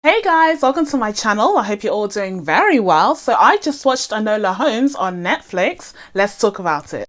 Hey guys, welcome to my channel. I hope you're all doing very well. So I just watched Enola Holmes on Netflix. Let's talk about it.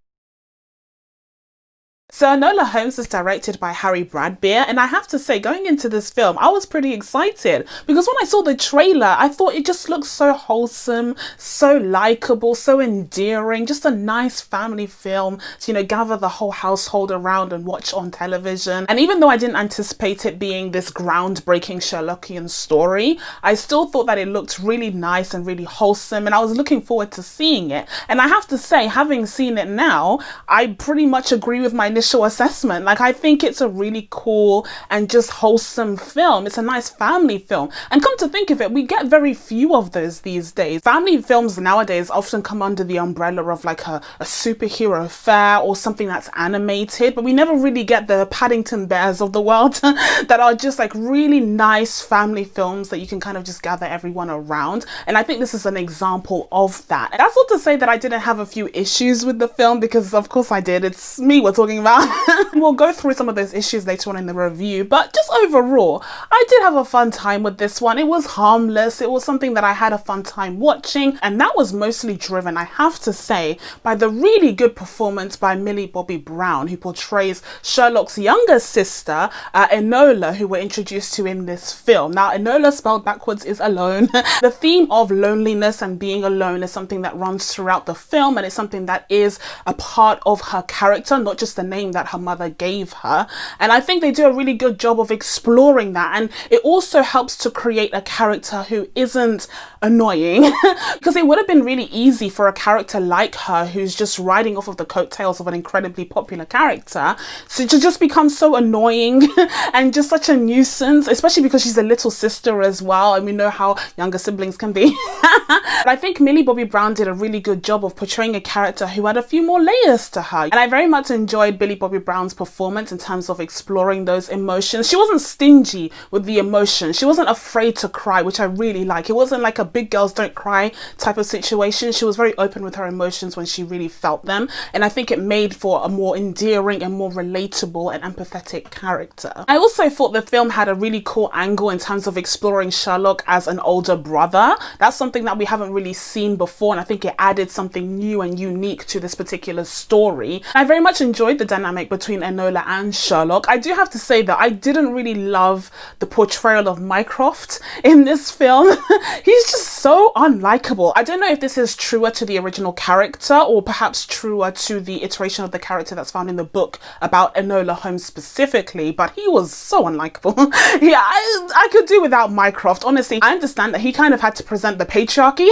So Enola Holmes is directed by Harry Bradbeer, and I have to say, going into this film, I was pretty excited because when I saw the trailer, I thought it just looked so wholesome, so likable, so endearing, just a nice family film to, gather the whole household around and watch on television. And even though I didn't anticipate it being this groundbreaking Sherlockian story, I still thought that it looked really nice and really wholesome, and I was looking forward to seeing it. And I have to say, having seen it now, I pretty much agree with my initial assessment. Like, I think it's a really cool and just wholesome film. It's a nice family film. And come to think of it, we get very few of those these days. Family films nowadays often come under the umbrella of like a superhero fare or something that's animated, but we never really get the Paddington Bears of the world that are just like really nice family films that you can kind of just gather everyone around. And I think this is an example of that. And that's not to say that I didn't have a few issues with the film, because of course I did. It's me we're talking about. We'll go through some of those issues later on in the review, but just overall, I did have a fun time with this one. It was harmless. It was something that I had a fun time watching, and that was mostly driven, I have to say, by the really good performance by Millie Bobby Brown, who portrays Sherlock's younger sister, Enola, who we're introduced to in this film. Now, Enola spelled backwards is alone. The theme of loneliness and being alone is something that runs throughout the film, and it's something that is a part of her character, not just the name that her mother gave her. And I think they do a really good job of exploring that, and it also helps to create a character who isn't annoying because it would have been really easy for a character like her, who's just riding off of the coattails of an incredibly popular character, to just become so annoying and just such a nuisance, especially because she's a little sister as well, and we know how younger siblings can be. But I think Millie Bobby Brown did a really good job of portraying a character who had a few more layers to her, and I very much enjoyed Millie Bobby Brown's performance in terms of exploring those emotions. She wasn't stingy with the emotions. She wasn't afraid to cry, which I really like. It wasn't like a big girls don't cry type of situation. She was very open with her emotions when she really felt them, and I think it made for a more endearing and more relatable and empathetic character. I also thought the film had a really cool angle in terms of exploring Sherlock as an older brother. That's something that we haven't really seen before, and I think it added something new and unique to this particular story. I very much enjoyed the dynamic between Enola and Sherlock. I do have to say that I didn't really love the portrayal of Mycroft in this film. He's just so unlikable. I don't know if this is truer to the original character or perhaps truer to the iteration of the character that's found in the book about Enola Holmes specifically, but he was so unlikable. Yeah, I could do without Mycroft. Honestly, I understand that he kind of had to present the patriarchy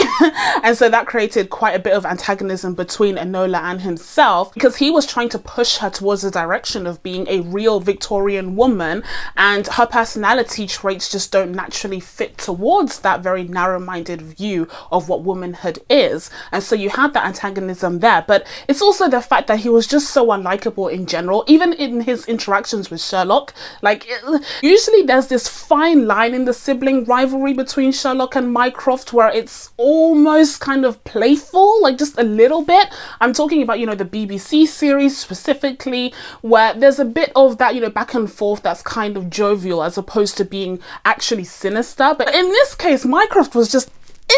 and so that created quite a bit of antagonism between Enola and himself, because he was trying to push her towards the direction of being a real Victorian woman, and her personality traits just don't naturally fit towards that very narrow-minded view of what womanhood is. And so you had that antagonism there, but it's also the fact that he was just so unlikable in general, even in his interactions with Sherlock. Like, usually there's this fine line in the sibling rivalry between Sherlock and Mycroft where it's almost kind of playful, like just a little bit. I'm talking about, the BBC series specifically, where there's a bit of that, back and forth that's kind of jovial as opposed to being actually sinister. But in this case, Mycroft was just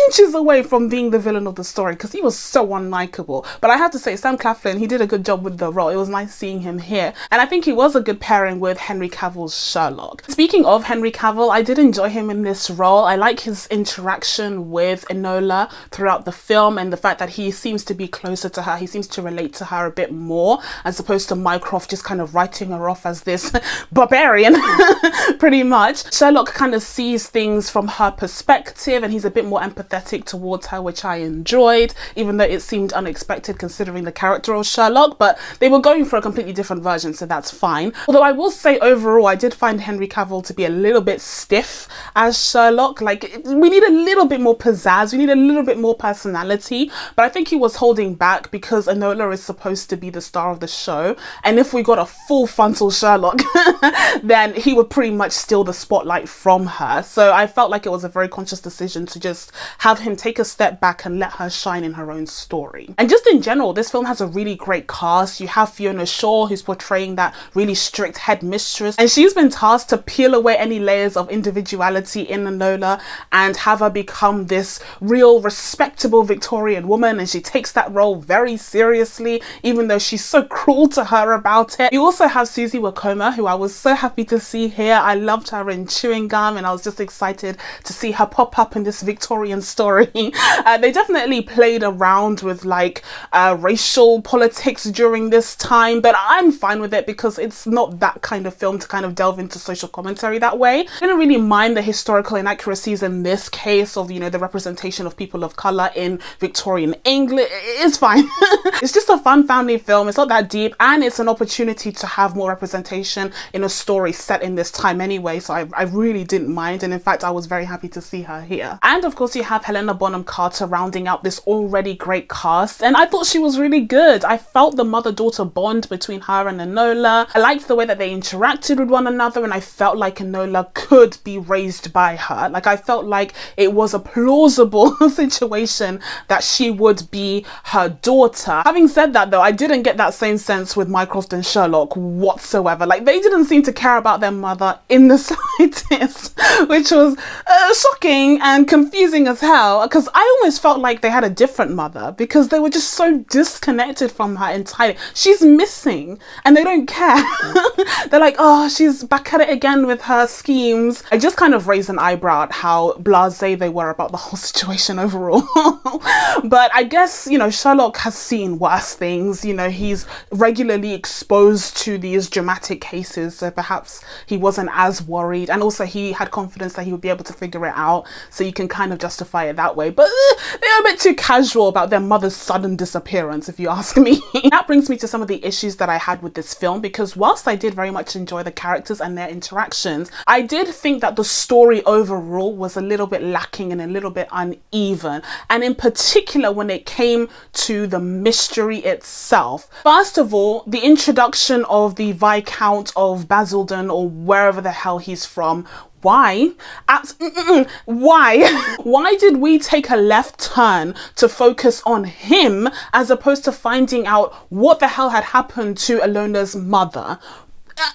inches away from being the villain of the story because he was so unlikable. But I have to say, Sam Claflin, he did a good job with the role. It was nice seeing him here, and I think he was a good pairing with Henry Cavill's Sherlock. Speaking of Henry Cavill, I did enjoy him in this role. I like his interaction with Enola throughout the film, and the fact that he seems to be closer to her. He seems to relate to her a bit more, as opposed to Mycroft just kind of writing her off as this barbarian, pretty much. Sherlock kind of sees things from her perspective, and he's a bit more empathetic towards her, which I enjoyed, even though it seemed unexpected considering the character of Sherlock, but they were going for a completely different version, so that's fine. Although I will say overall, I did find Henry Cavill to be a little bit stiff as Sherlock. Like, we need a little bit more pizzazz, we need a little bit more personality, but I think he was holding back because Enola is supposed to be the star of the show, and if we got a full frontal Sherlock, then he would pretty much steal the spotlight from her. So I felt like it was a very conscious decision to just have him take a step back and let her shine in her own story. And just in general, this film has a really great cast. You have Fiona Shaw, who's portraying that really strict headmistress, and she's been tasked to peel away any layers of individuality in Enola and have her become this real respectable Victorian woman, and she takes that role very seriously, even though she's so cruel to her about it. You also have Susie Wokoma, who I was so happy to see here. I loved her in Chewing Gum, and I was just excited to see her pop up in this Victorian story. They definitely played around with like racial politics during this time, but I'm fine with it because it's not that kind of film to kind of delve into social commentary that way. I didn't really mind the historical inaccuracies in this case of, you know, the representation of people of colour in Victorian England. It's fine. It's just a fun family film. It's not that deep, and it's an opportunity to have more representation in a story set in this time anyway, so I really didn't mind, and in fact I was very happy to see her here. And of course you have Helena Bonham Carter rounding out this already great cast, and I thought she was really good. I felt the mother-daughter bond between her and Enola. I liked the way that they interacted with one another, and I felt like Enola could be raised by her. Like, I felt like it was a plausible situation that she would be her daughter. Having said that though, I didn't get that same sense with Mycroft and Sherlock whatsoever. Like, they didn't seem to care about their mother in the slightest, which was shocking and confusing as hell, because I almost felt like they had a different mother because they were just so disconnected from her entirely. She's missing and they don't care. They're like, oh, she's back at it again with her schemes. I just kind of raised an eyebrow at how blasé they were about the whole situation overall. But I guess, you know, Sherlock has seen worse things. You know, he's regularly exposed to these dramatic cases, so perhaps he wasn't as worried, and also he had confidence that he would be able to figure it out, so you can kind of justify it that way. But they're a bit too casual about their mother's sudden disappearance, if you ask me. That brings me to some of the issues that I had with this film, because whilst I did very much enjoy the characters and their interactions, I did think that the story overall was a little bit lacking and a little bit uneven, and in particular when it came to the mystery itself. First of all, the introduction of the Viscount of Basildon, or wherever the hell he's from. Why? Why? Why did we take a left turn to focus on him as opposed to finding out what the hell had happened to Alona's mother?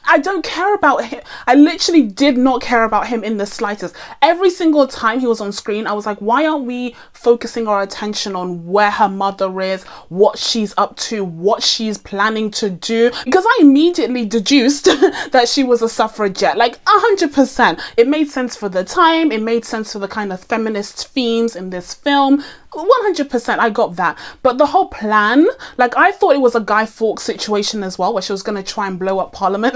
I don't care about him. I literally did not care about him in the slightest. Every single time he was on screen, I was like, why aren't we focusing our attention on where her mother is, what she's up to, what she's planning to do? Because I immediately deduced that she was a suffragette, like 100%. It made sense for the time. It made sense for the kind of feminist themes in this film. 100%, I got that. But the whole plan, like, I thought it was a Guy Fawkes situation as well, where she was going to try and blow up Parliament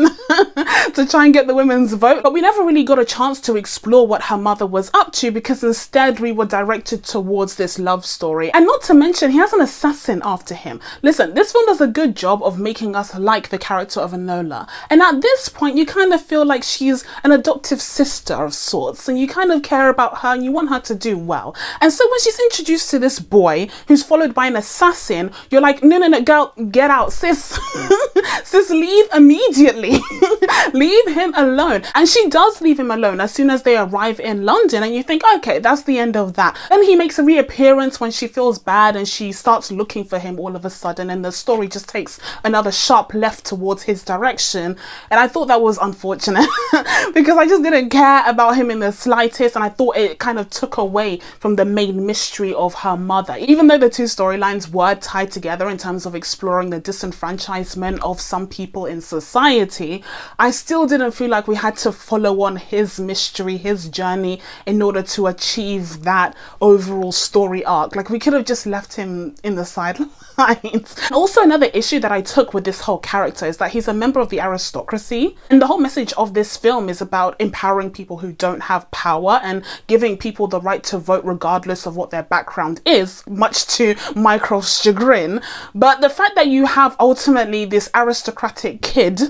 to try and get the women's vote. But we never really got a chance to explore what her mother was up to, because instead we were directed towards this love story. And not to mention, he has an assassin after him. Listen, this film does a good job of making us like the character of Enola. And at this point, you kind of feel like she's an adoptive sister of sorts, and you kind of care about her and you want her to do well. And so when she's introduced to this boy who's followed by an assassin, you're like, no, girl, get out, sis. Sis, leave immediately. Leave him alone. And she does leave him alone as soon as they arrive in London, and you think, okay, that's the end of that. Then he makes a reappearance when she feels bad and she starts looking for him all of a sudden, and the story just takes another sharp left towards his direction. And I thought that was unfortunate because I just didn't care about him in the slightest, and I thought it kind of took away from the main mystery of her mother. Even though the two storylines were tied together in terms of exploring the disenfranchisement of some people in society, I still didn't feel like we had to follow on his mystery, his journey, in order to achieve that overall story arc. Like, we could have just left him in the sidelines. Also, another issue that I took with this whole character is that he's a member of the aristocracy, and the whole message of this film is about empowering people who don't have power and giving people the right to vote regardless of what their background is, much to Mycroft's chagrin. But the fact that you have ultimately this aristocratic kid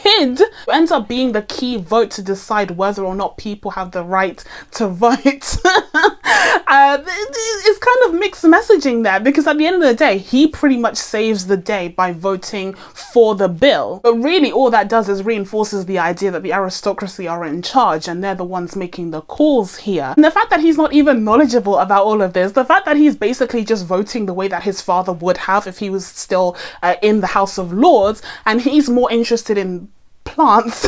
who ends up being the key vote to decide whether or not people have the right to vote. It's kind of mixed messaging there, because at the end of the day, he pretty much saves the day by voting for the bill. But really all that does is reinforces the idea that the aristocracy are in charge and they're the ones making the calls here. And the fact that he's not even knowledgeable about all of this, the fact that he's basically just voting the way that his father would have if he was still in the House of Lords, and he's more interested in plants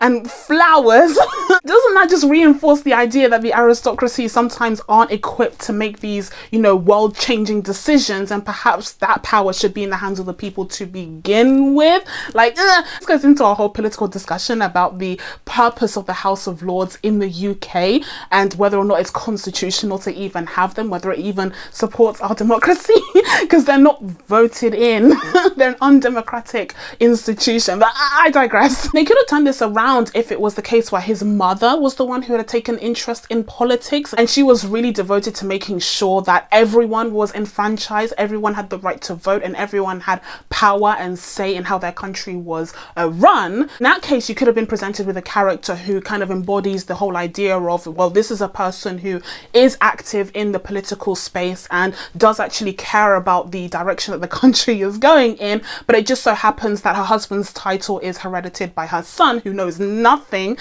and flowers. Doesn't that just reinforce the idea that the aristocracy sometimes aren't equipped to make these, you know, world-changing decisions, and perhaps that power should be in the hands of the people to begin with? Like, this goes into a whole political discussion about the purpose of the House of Lords in the UK and whether or not it's constitutional to even have them, whether it even supports our democracy, because they're not voted in. They're an undemocratic institution. But I digress. They could have turned this around if it was the case where his mother was the one who had taken interest in politics, and she was really devoted to making sure that everyone was enfranchised, everyone had the right to vote, and everyone had power and say in how their country was run. In that case, you could have been presented with a character who kind of embodies the whole idea of, well, this is a person who is active in the political space and does actually care about the direction that the country is going in, but it just so happens that her husband's title is heredited by her son, who knows nothing,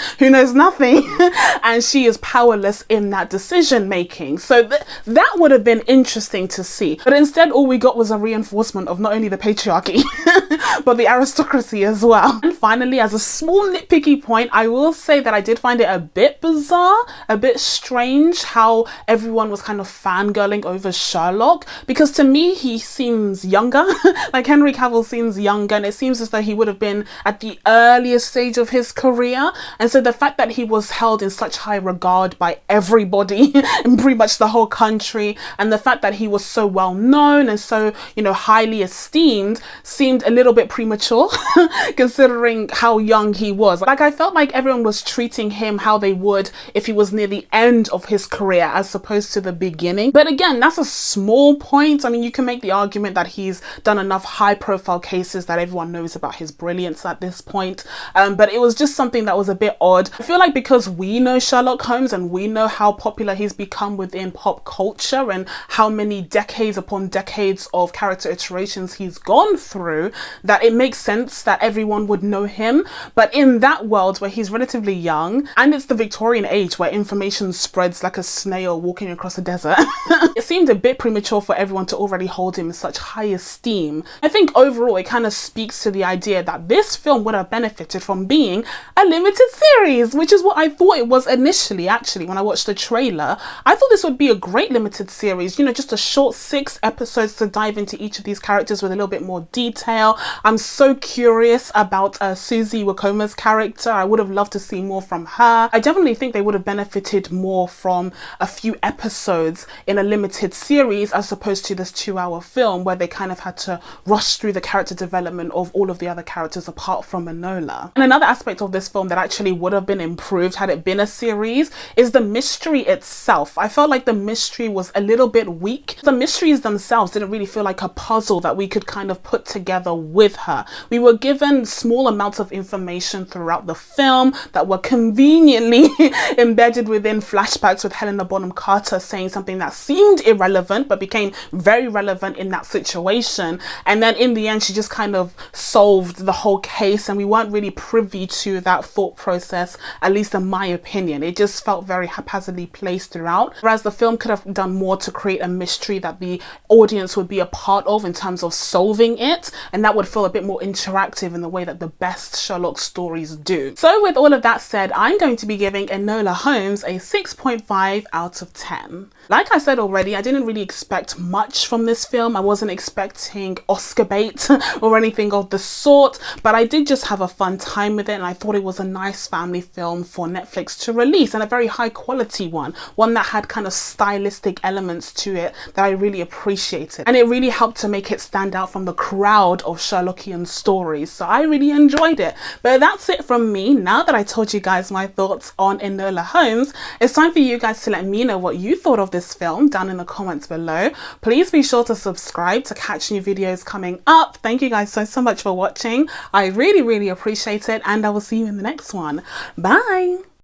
and she is powerless in that decision making. So that would have been interesting to see, but instead all we got was a reinforcement of not only the patriarchy but the aristocracy as well. And finally, as a small nitpicky point, I will say that I did find it a bit bizarre, a bit strange how everyone was kind of fangirling over Sherlock, because to me he seems younger. Like, Henry Cavill seems younger, and it seems as though he would have been at the earliest stage of his career, and so the fact that he was held in such high regard by everybody in pretty much the whole country, and the fact that he was so well known and so, you know, highly esteemed, seemed a little bit premature considering how young he was. Like, I felt like everyone was treating him how they would if he was near the end of his career as opposed to the beginning. But again, that's a small point. I mean, you can make the argument that he's done enough high profile cases that everyone knows about his brilliance at this point, but it was just something that was a bit odd. I feel like because we know Sherlock Holmes and we know how popular he's become within pop culture and how many decades upon decades of character iterations he's gone through, that it makes sense that everyone would know him. But in that world where he's relatively young, and it's the Victorian age where information spreads like a snail walking across a desert, it seemed a bit premature for everyone to already hold him in such high esteem. I think overall it kind of speaks to the idea that this film would have benefited from being a limited series, which is what I thought it was initially. Actually, when I watched the trailer, I thought this would be a great limited series, you know, just a short 6 episodes to dive into each of these characters with a little bit more detail. I'm so curious about Susie Wakoma's character. I would have loved to see more from her. I definitely think they would have benefited more from a few episodes in a limited series as opposed to this 2-hour film where they kind of had to rush through the character development of all of the other characters apart from Enola. And another aspect of this film that actually would have been improved had it been a series is the mystery itself. I felt like the mystery was a little bit weak. The mysteries themselves didn't really feel like a puzzle that we could kind of put together with her. We were given small amounts of information throughout the film that were conveniently embedded within flashbacks with Helena Bonham Carter saying something that seemed irrelevant but became very relevant in that situation. And then in the end, she just kind of solved the whole case, and we weren't really privy to that thought process, at least in my opinion. It just felt very haphazardly placed throughout, whereas the film could have done more to create a mystery that the audience would be a part of in terms of solving it, and that would feel a bit more interactive in the way that the best Sherlock stories do. So with all of that said, I'm going to be giving Enola Holmes a 6.5 out of 10. Like I said already, I didn't really expect much from this film. I wasn't expecting Oscar bait or anything of the sort, but I did just have a fun time with it, and I thought it was a nice family film for Netflix to release, and a very high quality one that had kind of stylistic elements to it that I really appreciated, and it really helped to make it stand out from the crowd of Sherlockian stories. So I really enjoyed it. But that's it from me. Now that I told you guys my thoughts on Enola Holmes, it's time for you guys to let me know what you thought of this film down in the comments below. Please be sure to subscribe to catch new videos coming up. Thank you guys so much for watching. I really appreciate it, and I will see you in the next one. Bye.